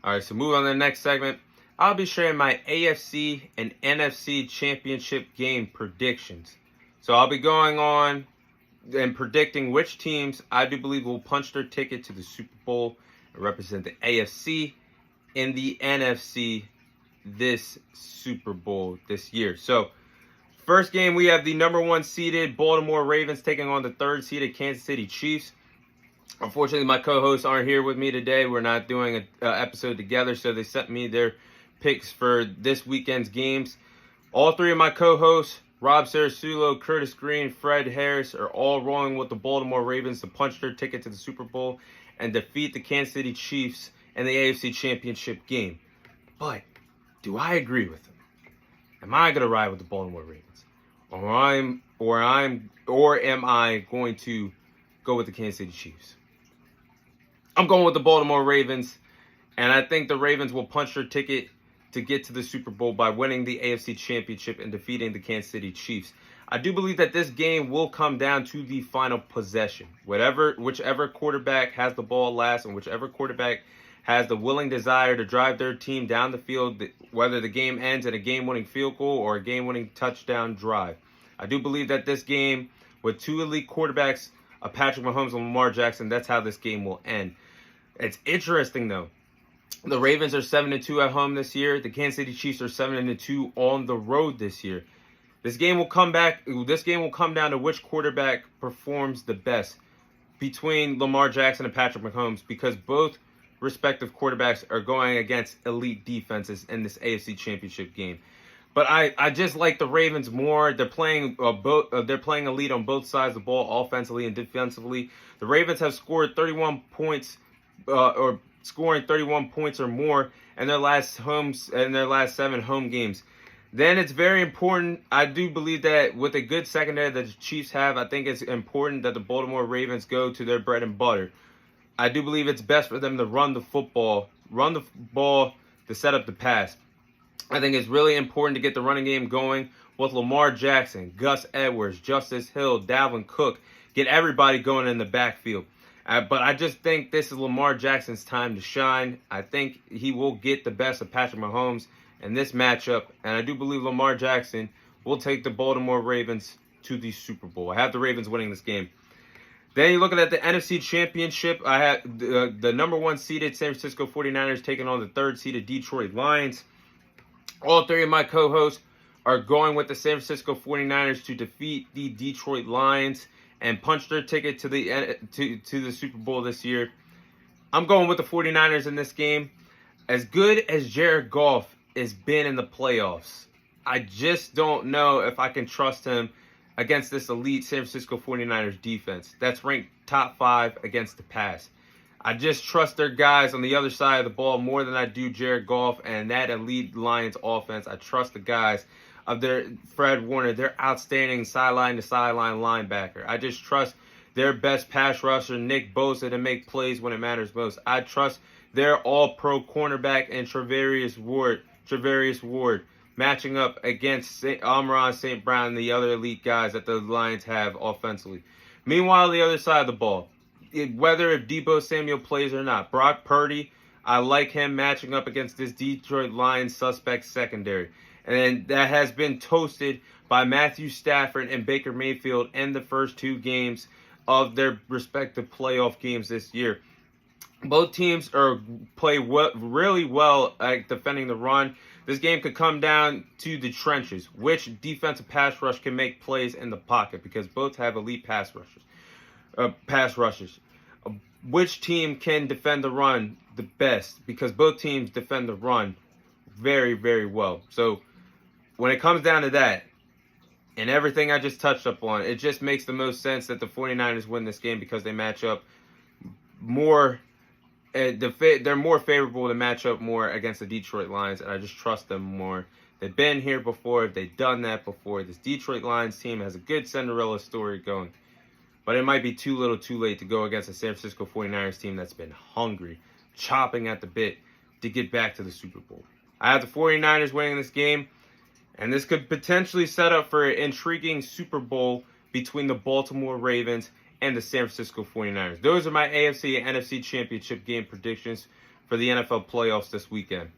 All right, so move on to the next segment. I'll be sharing my AFC and NFC championship game predictions. So I'll be going on and predicting which teams I do believe will punch their ticket to the Super Bowl and represent the AFC and the NFC this Super Bowl this year. So first game, we have the number 1 seeded Baltimore Ravens taking on the 3rd seeded Kansas City Chiefs. Unfortunately, my co-hosts aren't here with me today. We're not doing an episode together, so they sent me their picks for this weekend's games. All 3 of my co-hosts, Rob Sarasulo, Curtis Green, Fred Harris, are all rolling with the Baltimore Ravens to punch their ticket to the Super Bowl and defeat the Kansas City Chiefs in the AFC Championship game. But do I agree with them? Am I going to ride with the Baltimore Ravens? Or am I going to go with the Kansas City Chiefs? I'm going with the Baltimore Ravens, and I think the Ravens will punch their ticket to get to the Super Bowl by winning the AFC Championship and defeating the Kansas City Chiefs. I do believe that this game will come down to the final possession. Whichever quarterback has the ball last and whichever quarterback has the willing desire to drive their team down the field, whether the game ends in a game-winning field goal or a game-winning touchdown drive. I do believe that this game, with 2 elite quarterbacks, Patrick Mahomes and Lamar Jackson, that's how this game will end. It's interesting, though. The Ravens are 7-2 at home this year. The Kansas City Chiefs are 7-2 on the road this year. This game will come down to which quarterback performs the best between Lamar Jackson and Patrick Mahomes, because both respective quarterbacks are going against elite defenses in this AFC Championship game. But I just like the Ravens more. They're playing elite on both sides of the ball, offensively and defensively. The Ravens have scored 31 points, or scoring 31 points or more in their last 7 home games. Then it's very important. I do believe that with a good secondary that the Chiefs have, I think it's important that the Baltimore Ravens go to their bread and butter. I do believe it's best for them to run the ball to set up the pass. I think it's really important to get the running game going with Lamar Jackson, Gus Edwards, Justice Hill, Dalvin Cook. Get everybody going in the backfield. But I just think this is Lamar Jackson's time to shine. I think he will get the best of Patrick Mahomes in this matchup. And I do believe Lamar Jackson will take the Baltimore Ravens to the Super Bowl. I have the Ravens winning this game. Then you're looking at the NFC Championship. I have the number 1 seeded San Francisco 49ers taking on the 3rd seeded Detroit Lions. All 3 of my co-hosts are going with the San Francisco 49ers to defeat the Detroit Lions and punch their ticket to the Super Bowl this year. I'm going with the 49ers in this game. As good as Jared Goff has been in the playoffs, I just don't know if I can trust him against this elite San Francisco 49ers defense that's ranked top 5 against the pass. I just trust their guys on the other side of the ball more than I do Jared Goff and that elite Lions offense. I trust the guys of their Fred Warner, their outstanding sideline-to-sideline linebacker. I just trust their best pass rusher, Nick Bosa, to make plays when it matters most. I trust their all-pro cornerback and Travarius Ward, matching up against Amon-Ra St. Brown and the other elite guys that the Lions have offensively. Meanwhile, the other side of the ball, whether if Deebo Samuel plays or not, Brock Purdy, I like him matching up against this Detroit Lions suspect secondary. And that has been toasted by Matthew Stafford and Baker Mayfield in the first 2 games of their respective playoff games this year. Both teams play really well at defending the run. This game could come down to the trenches. Which defensive pass rush can make plays in the pocket, because both have elite pass rushers. Which team can defend the run the best, because both teams defend the run very, very well. So when it comes down to that, and everything I just touched up on, it just makes the most sense that the 49ers win this game, because they match up more. They're more favorable to match up more against the Detroit Lions, and I just trust them more. They've been here before. They've done that before. This Detroit Lions team has a good Cinderella story going. But it might be too little too late to go against a San Francisco 49ers team that's been hungry, chopping at the bit to get back to the Super Bowl. I have the 49ers winning this game, and this could potentially set up for an intriguing Super Bowl between the Baltimore Ravens and the San Francisco 49ers. Those are my AFC and NFC championship game predictions for for the NFL playoffs this weekend.